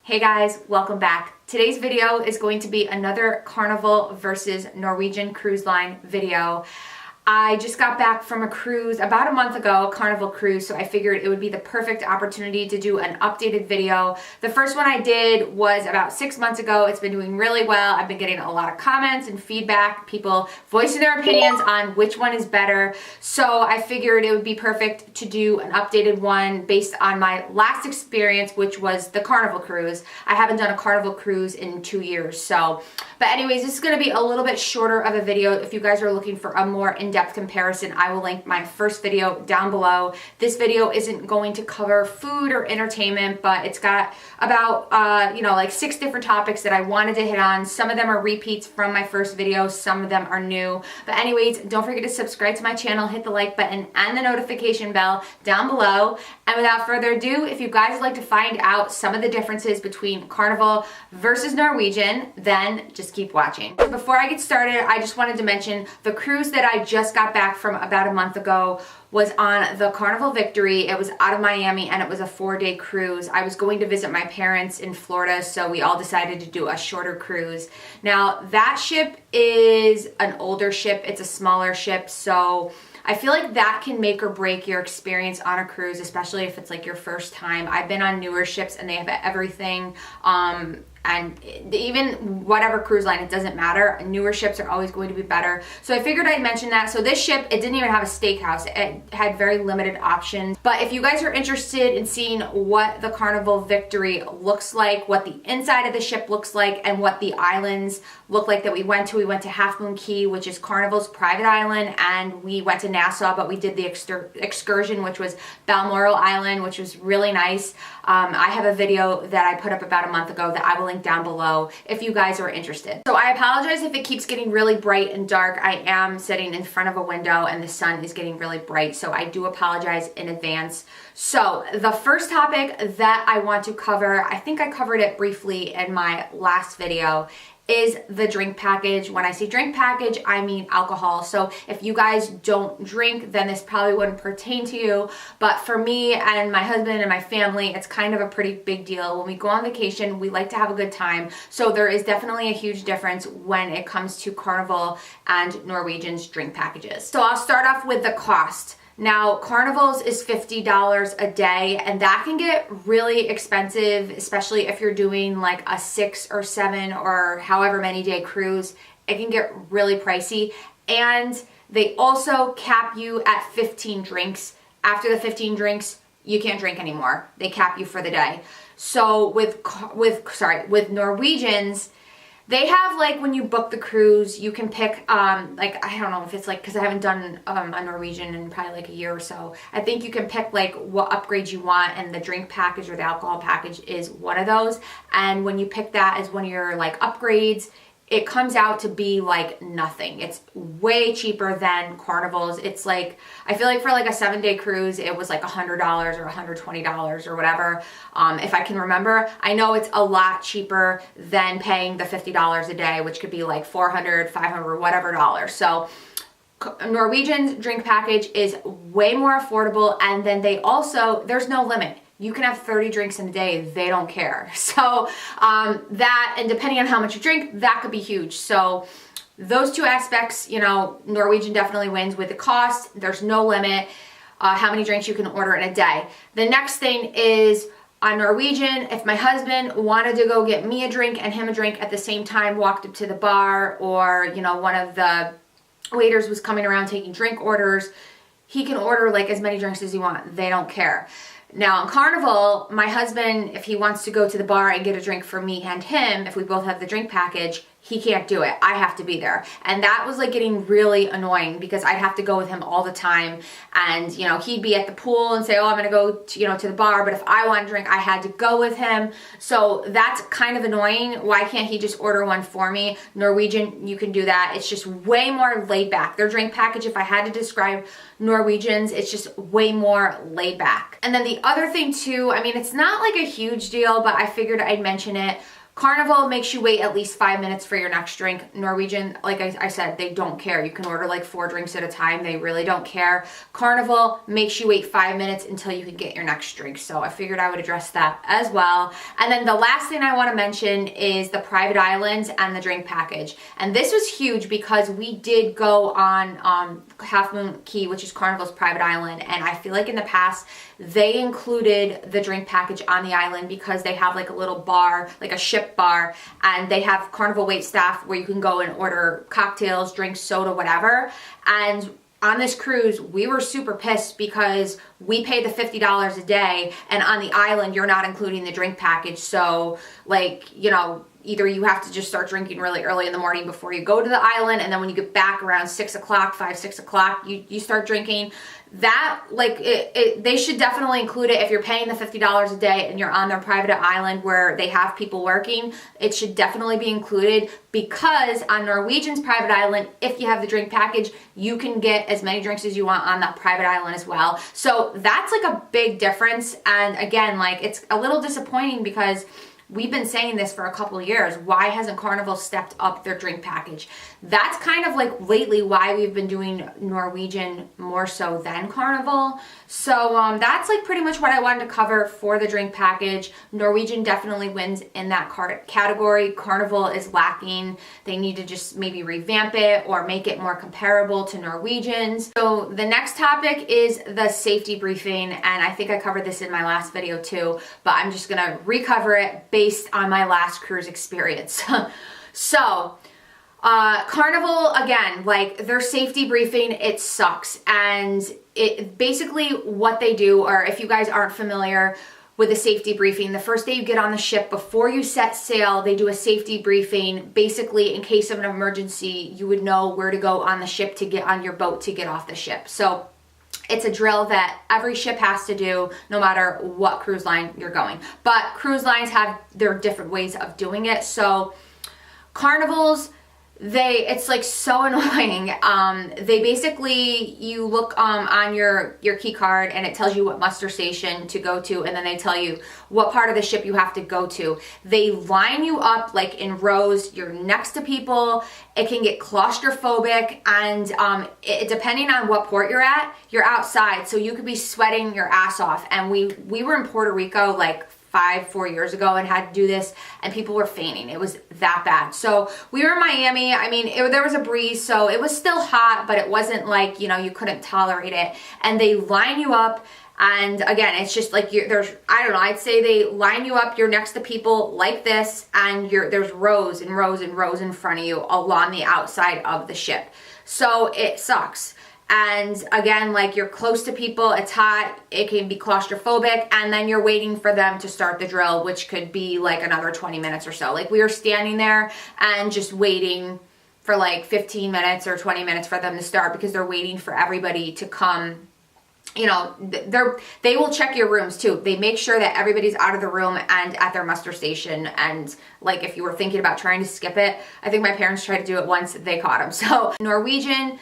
Hey guys, welcome back. Today's video is going to be another Carnival versus Norwegian cruise line video. I just got back from a cruise about a month ago, a Carnival cruise, so I figured it would be the perfect opportunity to do an updated video. The first one I did was about 6 months ago. It's been doing really well. I've been getting a lot of comments and feedback, people voicing their opinions on which one is better. So I figured it would be perfect to do an updated one based on my last experience, which was the Carnival cruise. I haven't done a Carnival cruise in 2 years. But anyways, this is going to be a little bit shorter of a video. If you guys are looking for a more in-depth comparison, I will link my first video down below. This video isn't going to cover food or entertainment, but it's got about, like 6 different topics that I wanted to hit on. Some of them are repeats from my first video. Some of them are new. But anyways, don't forget to subscribe to my channel, hit the like button and the notification bell down below. And without further ado, if you guys would like to find out some of the differences between Carnival versus Norwegian, then just keep watching. Before I get started, I just wanted to mention the cruise that I just got back from about a month ago was on the Carnival Victory. It was out of Miami and it was a 4-day cruise. I was going to visit my parents in Florida, so we all decided to do a shorter cruise. Now, that ship is an older ship. It's a smaller ship, so I feel like that can make or break your experience on a cruise, especially if it's like your first time. I've been on newer ships and they have everything. And even whatever cruise line, it doesn't matter. Newer ships are always going to be better. So I figured I'd mention that. So this ship, it didn't even have a steakhouse. It had very limited options. But if you guys are interested in seeing what the Carnival Victory looks like, what the inside of the ship looks like, and what the islands look like that we went to Half Moon Cay, which is Carnival's private island, and we went to Nassau, but we did the excursion, which was Balmoral Island, which was really nice. I have a video that I put up about a month ago that I will link down below if you guys are interested. So I apologize if it keeps getting really bright and dark. I am sitting in front of a window and the sun is getting really bright, so I do apologize in advance. So the first topic that I want to cover, I think I covered it briefly in my last video, is the drink package. When I say drink package, I mean alcohol. So if you guys don't drink, then this probably wouldn't pertain to you. But for me and my husband and my family, it's kind of a pretty big deal. When we go on vacation, we like to have a good time. So there is definitely a huge difference when it comes to Carnival and Norwegian's drink packages. So I'll start off with the cost. Now, Carnival's is $50 a day, and that can get really expensive, especially if you're doing like a 6 or 7 or however many day cruise. It can get really pricey, and they also cap you at 15 drinks. After the 15 drinks, you can't drink anymore. They cap you for the day. So with Norwegians, they have, like, when you book the cruise, you can pick, like, I don't know if it's like, because I haven't done a Norwegian in probably like a year or so. I think you can pick like what upgrades you want, and the drink package or the alcohol package is one of those. And when you pick that as one of your like upgrades, it comes out to be like nothing. It's way cheaper than Carnival's. It's like, I feel like for like a 7-day cruise, it was like $100 or $120 or whatever. If I can remember, I know it's a lot cheaper than paying the $50 a day, which could be like $400, $500, whatever dollars. So Norwegian's drink package is way more affordable. And then they also, there's no limit. You can have 30 drinks in a day, they don't care. So that, and depending on how much you drink, that could be huge. So those two aspects, Norwegian definitely wins with the cost. There's no limit how many drinks you can order in a day. The next thing is on Norwegian, if my husband wanted to go get me a drink and him a drink at the same time, walked up to the bar, or, one of the waiters was coming around taking drink orders, he can order like as many drinks as he wants. They don't care. Now, on Carnival, my husband, if he wants to go to the bar and get a drink for me and him, if we both have the drink package, he can't do it. I have to be there. And that was like getting really annoying because I'd have to go with him all the time. And, he'd be at the pool and say, oh, I'm going to go to the bar. But if I want a drink, I had to go with him. So that's kind of annoying. Why can't he just order one for me? Norwegian, you can do that. It's just way more laid back. Their drink package, if I had to describe Norwegian's, it's just way more laid back. And then the other thing too, I mean, it's not like a huge deal, but I figured I'd mention it. Carnival makes you wait at least 5 minutes for your next drink. Norwegian, like I said, they don't care. You can order like 4 drinks at a time. They really don't care. Carnival makes you wait 5 minutes until you can get your next drink. So I figured I would address that as well. And then the last thing I want to mention is the private islands and the drink package. And this was huge because we did go on Half Moon Cay, which is Carnival's private island. And I feel like in the past, they included the drink package on the island because they have like a little bar, like a ship bar, and they have Carnival wait staff where you can go and order cocktails, drinks, soda, whatever. And on this cruise, we were super pissed because we paid the $50 a day, and on the island, you're not including the drink package. So, like, you know, either you have to just start drinking really early in the morning before you go to the island, and then when you get back around 6 o'clock, 5, 6 o'clock, you start drinking. That, like, they should definitely include it. If you're paying the $50 a day and you're on their private island where they have people working, it should definitely be included, because on Norwegian's private island, if you have the drink package, you can get as many drinks as you want on that private island as well. So that's like a big difference. And again, like, it's a little disappointing because we've been saying this for a couple of years. Why hasn't Carnival stepped up their drink package? That's kind of like lately why we've been doing Norwegian more so than Carnival. So that's like pretty much what I wanted to cover for the drink package. Norwegian definitely wins in that category. Carnival is lacking. They need to just maybe revamp it or make it more comparable to Norwegian's. So the next topic is the safety briefing, and I think I covered this in my last video too, but I'm just gonna recover it based on my last cruise experience. So, Carnival, again, like, their safety briefing, it sucks. And it basically what they do, or if you guys aren't familiar with a safety briefing, the first day you get on the ship, before you set sail, they do a safety briefing. Basically, in case of an emergency, you would know where to go on the ship to get on your boat to get off the ship. So it's a drill that every ship has to do no matter what cruise line you're going. But cruise lines have their different ways of doing it. So Carnival's, it's like so annoying. They basically, you look on your key card and it tells you what muster station to go to, and then they tell you what part of the ship you have to go to. They line you up like in rows. You're next to people. It can get claustrophobic, and depending on what port you're at, you're outside, so you could be sweating your ass off. And we were in Puerto Rico like 4 years ago and had to do this, and people were fainting. It was that bad. So we were in Miami. I mean, there was a breeze, so it was still hot, but it wasn't like, you know, you couldn't tolerate it. And they line you up, and again, it's just like there's, I don't know, I'd say they line you up, you're next to people like this, and there's rows and rows and rows in front of you along the outside of the ship. So it sucks. And again, like, you're close to people, it's hot, it can be claustrophobic, and then you're waiting for them to start the drill, which could be like another 20 minutes or so. Like, we were standing there and just waiting for like 15 minutes or 20 minutes for them to start, because they're waiting for everybody to come. You know, they will check your rooms too. They make sure that everybody's out of the room and at their muster station. And like, if you were thinking about trying to skip it, I think my parents tried to do it once, they caught them. So Norwegian,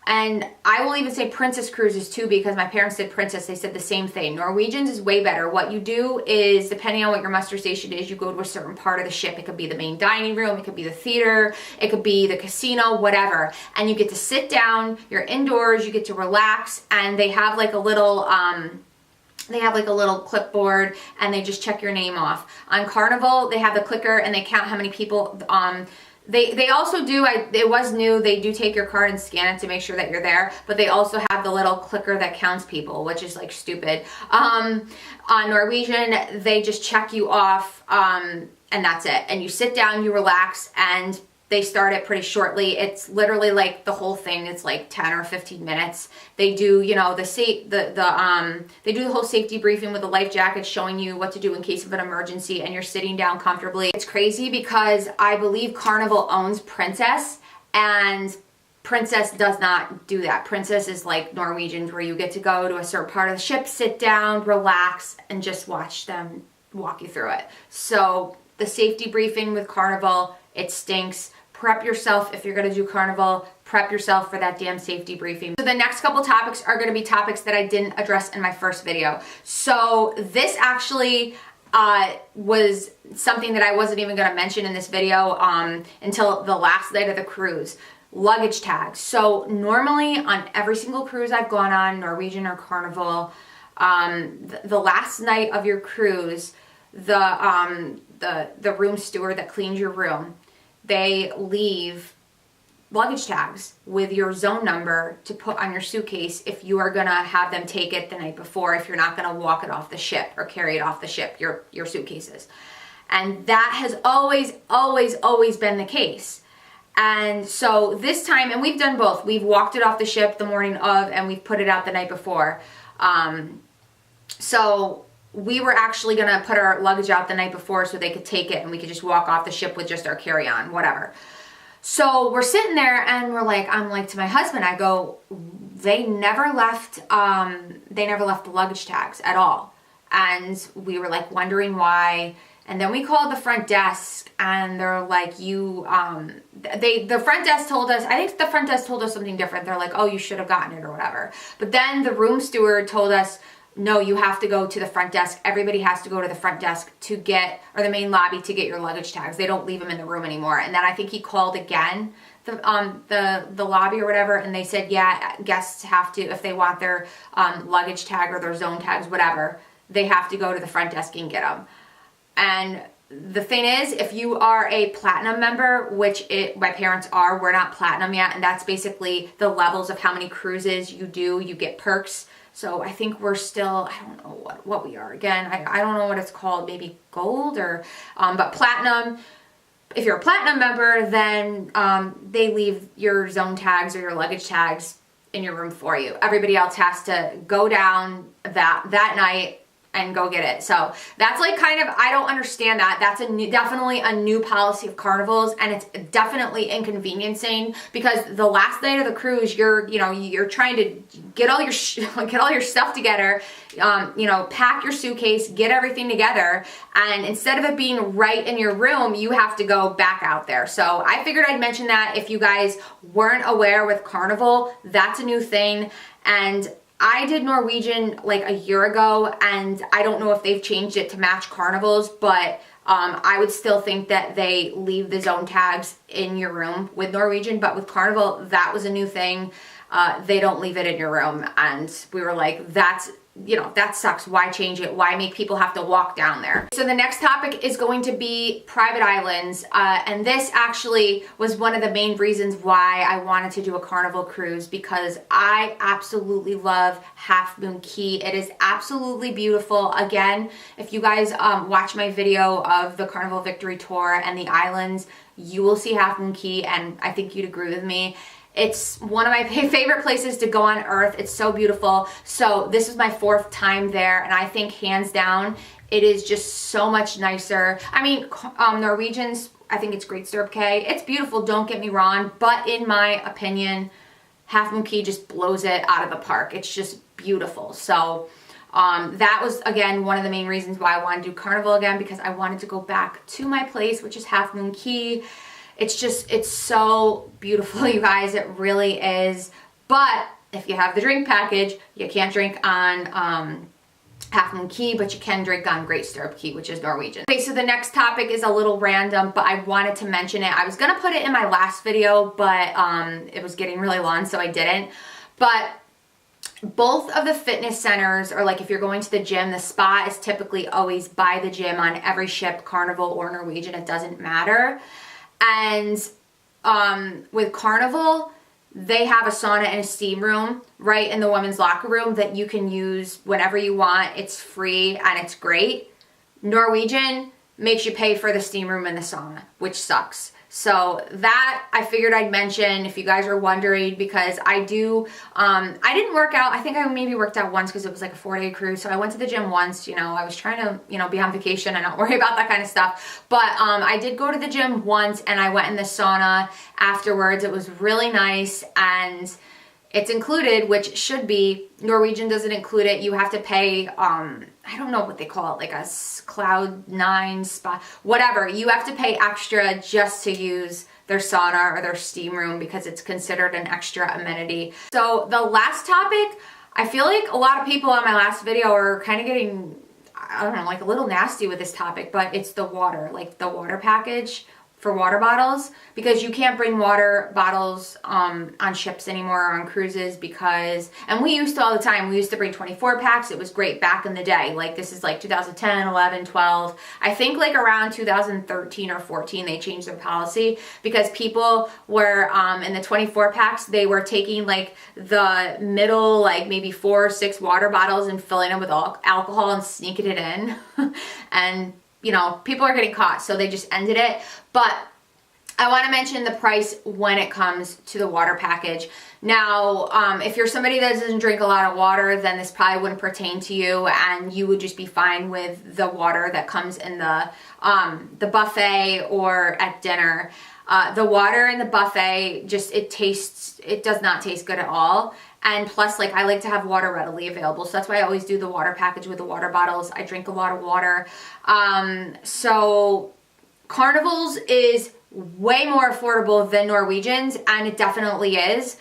and I will even say Princess Cruises too, because my parents did Princess. They said the same thing. Norwegian's is way better. What you do is, depending on what your muster station is, you go to a certain part of the ship. It could be the main dining room, it could be the theater, it could be the casino, whatever. And you get to sit down, you're indoors, you get to relax, and they have like a little, clipboard, and they just check your name off. On Carnival, they have the clicker and they count how many people, They also do, it was new, they do take your card and scan it to make sure that you're there, but they also have the little clicker that counts people, which is like stupid. On Norwegian, they just check you off, and that's it. And you sit down, you relax, and they start it pretty shortly. It's literally like the whole thing. It's like 10 or 15 minutes. They do, you know, they do the whole safety briefing with the life jacket, showing you what to do in case of an emergency, and you're sitting down comfortably. It's crazy because I believe Carnival owns Princess, and Princess does not do that. Princess is like Norwegian's, where you get to go to a certain part of the ship, sit down, relax, and just watch them walk you through it. So the safety briefing with Carnival, it stinks. Prep yourself if you're going to do Carnival. Prep yourself for that damn safety briefing. So the next couple topics are going to be topics that I didn't address in my first video. So this actually, was something that I wasn't even going to mention in this video until the last night of the cruise. Luggage tags. So normally on every single cruise I've gone on, Norwegian or Carnival, the last night of your cruise, the room steward that cleans your room, they leave luggage tags with your zone number to put on your suitcase if you are gonna have them take it the night before, if you're not gonna walk it off the ship or carry it off the ship, your suitcases. And that has always been the case. And so this time, and we've done both. We've walked it off the ship the morning of, and we've put it out the night before. So we were actually gonna put our luggage out the night before so they could take it and we could just walk off the ship with just our carry-on, whatever. So we're sitting there and I'm like to my husband, I go, they never left the luggage tags at all. And we were like wondering why. And then we called the front desk and they're like, the front desk told us, I think the front desk told us something different. They're like, oh, you should have gotten it or whatever. But then the room steward told us, no, you have to go to the front desk. Everybody has to go to the front desk to get, or the main lobby to get your luggage tags. They don't leave them in the room anymore. And then I think he called again, the lobby or whatever, and they said, yeah, guests have to, if they want their luggage tag or their zone tags, whatever, they have to go to the front desk and get them. And the thing is, if you are a platinum member, which my parents are, we're not platinum yet, and that's basically the levels of how many cruises you do, you get perks. So I think we're still, I don't know what we are. Again, I don't know what it's called, maybe gold or, but platinum. If you're a platinum member, then they leave your zone tags or your luggage tags in your room for you. Everybody else has to go down that night and go get it. So that's like kind of, I don't understand that. That's definitely a new policy of Carnival's, and it's definitely inconveniencing because the last night of the cruise, you're trying to get all your stuff together, pack your suitcase, get everything together, and instead of it being right in your room, you have to go back out there. So I figured I'd mention that if you guys weren't aware with Carnival, that's a new thing. And I did Norwegian like a year ago, and I don't know if they've changed it to match Carnival's, but I would still think that they leave the zone tags in your room with Norwegian, but with Carnival, that was a new thing. They don't leave it in your room, and we were like, that sucks. Why change it? Why make people have to walk down there? So the next topic is going to be private islands. And this actually was one of the main reasons why I wanted to do a Carnival cruise, because I absolutely love Half Moon Cay. It is absolutely beautiful. Again, if you guys watch my video of the Carnival Victory Tour and the islands, you will see Half Moon Cay, and I think you'd agree with me. It's one of my favorite places to go on earth. It's so beautiful. So this is my 4th time there, and I think hands down, it is just so much nicer. I mean, Norwegians, I think it's Great Stirrup Cay. It's beautiful, don't get me wrong, but in my opinion, Half Moon Cay just blows it out of the park. It's just beautiful. So that was, again, one of the main reasons why I wanted to do Carnival again, because I wanted to go back to my place, which is Half Moon Cay. It's so beautiful, you guys. It really is. But if you have the drink package, you can't drink on Half Moon Cay, but you can drink on Great Stirrup Cay, which is Norwegian. Okay, so the next topic is a little random, but I wanted to mention it. I was gonna put it in my last video, but it was getting really long, so I didn't. But both of the fitness centers, or like if you're going to the gym, the spa is typically always by the gym on every ship, Carnival or Norwegian, it doesn't matter. And with Carnival, they have a sauna and a steam room right in the women's locker room that you can use whenever you want. It's free and it's great. Norwegian makes you pay for the steam room and the sauna, which sucks. So that I figured I'd mention if you guys are wondering, because I didn't work out. I think I maybe worked out once because it was like a 4-day cruise. So I went to the gym once, I was trying to, be on vacation and not worry about that kind of stuff. But I did go to the gym once and I went in the sauna afterwards. It was really nice, and it's included, which should be. Norwegian doesn't include it. You have to pay, I don't know what they call it, like a Cloud 9 spa, whatever. You have to pay extra just to use their sauna or their steam room because it's considered an extra amenity. So the last topic, I feel like a lot of people on my last video are kind of getting I don't know, like a little nasty with this topic, but it's the water, like the water package for water bottles, because you can't bring water bottles on ships anymore or on cruises because, and we used to all the time, we used to bring 24 packs. It was great back in the day. Like this is like 2010, 11, 12. I think like around 2013 or 14, they changed their policy because people were in the 24 packs, they were taking like the middle, like maybe 4 or 6 water bottles and filling them with alcohol and sneaking it in. And you know, people are getting caught, so they just ended it. But I want to mention the price when it comes to the water package. Now, if you're somebody that doesn't drink a lot of water, then this probably wouldn't pertain to you, and you would just be fine with the water that comes in the buffet or at dinner. The water in the buffet, it does not taste good at all. And plus, like, I like to have water readily available. So that's why I always do the water package with the water bottles. I drink a lot of water. So Carnival's is way more affordable than Norwegian's, and it definitely is.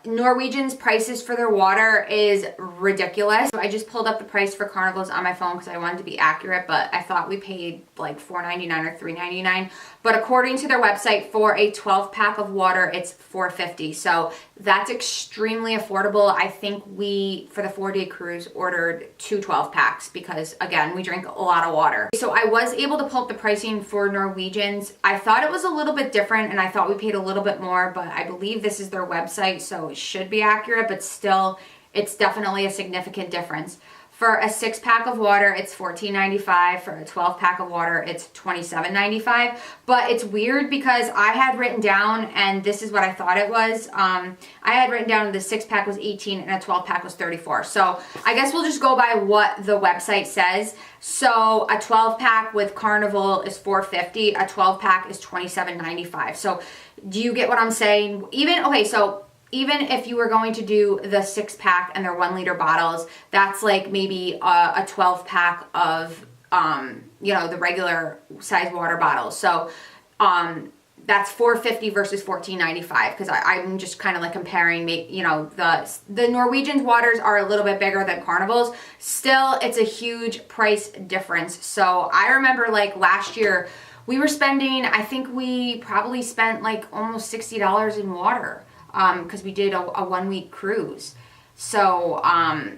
Norwegian's prices for their water is ridiculous. So I just pulled up the price for Carnival's on my phone because I wanted to be accurate, but I thought we paid like $4.99 or $3.99. But according to their website, for a 12 pack of water, it's $4.50. So that's extremely affordable. I think we, for the 4-day cruise, ordered 2 12 packs because, again, we drink a lot of water. So I was able to pull up the pricing for Norwegian's. I thought it was a little bit different, and I thought we paid a little bit more, but I believe this is their website, so it should be accurate, but still, it's definitely a significant difference. For a 6-pack of water, it's $14.95. For a 12-pack of water, it's $27.95. But it's weird because I had written down, and this is what I thought it was. I had written down the 6-pack was $18 and a 12-pack was $34. So I guess we'll just go by what the website says. So a 12-pack with Carnival is $4.50. A 12-pack is $27.95. So do you get what I'm saying? Even if you were going to do the 6-pack and their 1-liter bottles, that's like maybe a 12-pack of, the regular size water bottles. So that's $4.50 versus $14.95 because I'm just kind of like comparing, the Norwegian's waters are a little bit bigger than Carnival's. Still, it's a huge price difference. So I remember like last year, we were spending, I think we probably spent like almost $60 in water. Because we did a 1-week cruise. So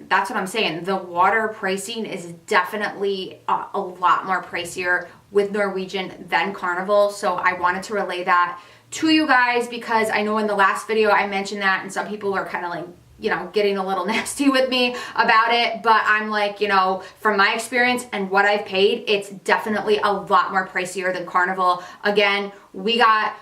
that's what I'm saying. The water pricing is definitely a lot more pricier with Norwegian than Carnival. So I wanted to relay that to you guys because I know in the last video I mentioned that and some people were kind of like, getting a little nasty with me about it. But I'm like, from my experience and what I've paid, it's definitely a lot more pricier than Carnival. Again, we got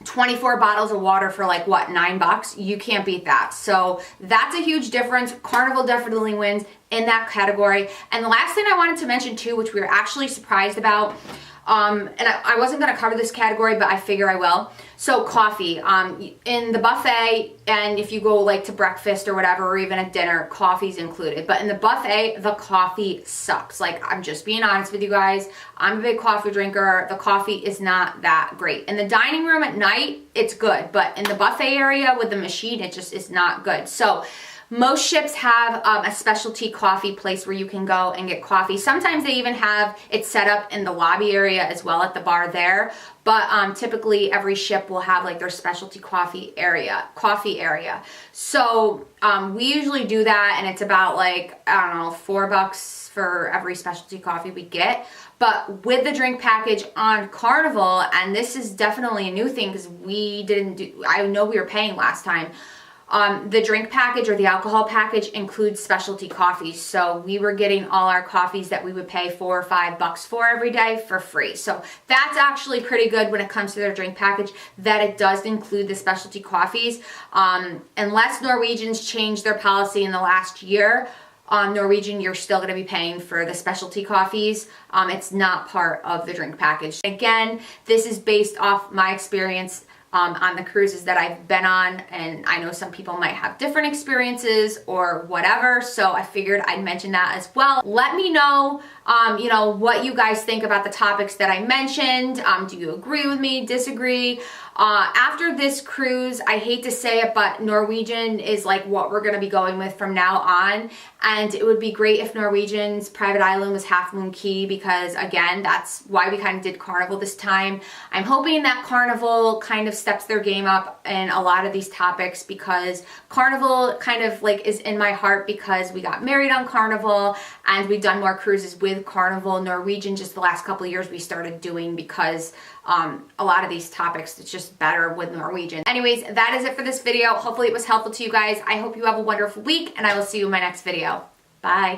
24 bottles of water for like what, $9? You can't beat that. So that's a huge difference. Carnival definitely wins in that category. And the last thing I wanted to mention too, which we were actually surprised about, and I wasn't going to cover this category, but I figure I will. So coffee, in the buffet, and if you go like to breakfast or whatever, or even at dinner, coffee's included. But in the buffet, the coffee sucks. Like, I'm just being honest with you guys. I'm a big coffee drinker. The coffee is not that great. In the dining room at night, it's good. But in the buffet area with the machine, it just is not good. So most ships have a specialty coffee place where you can go and get coffee. Sometimes they even have it set up in the lobby area as well at the bar there. But typically every ship will have like their specialty coffee area. So we usually do that, and it's about like, I don't know, $4 for every specialty coffee we get. But with the drink package on Carnival, and this is definitely a new thing because I know we were paying last time. The drink package or the alcohol package includes specialty coffees. So we were getting all our coffees that we would pay $4 or $5 for every day for free. So that's actually pretty good when it comes to their drink package, that it does include the specialty coffees. Unless Norwegians changed their policy in the last year, Norwegian, you're still going to be paying for the specialty coffees. It's not part of the drink package. Again, this is based off my experience on the cruises that I've been on, and I know some people might have different experiences or whatever, so I figured I'd mention that as well. Let me know, you know, what you guys think about the topics that I mentioned. Do you agree with me, disagree? After this cruise, I hate to say it, but Norwegian is like what we're gonna be going with from now on, and it would be great if Norwegian's private island was Half Moon Cay, because again, that's why we kind of did Carnival this time. I'm hoping that Carnival kind of steps their game up in a lot of these topics, because Carnival kind of like is in my heart because we got married on Carnival and we've done more cruises with Carnival. Norwegian, just the last couple of years we started doing, because a lot of these topics, it's just better with Norwegian. Anyways, that is it for this video. Hopefully it was helpful to you guys. I hope you have a wonderful week, and I will see you in my next video. Bye.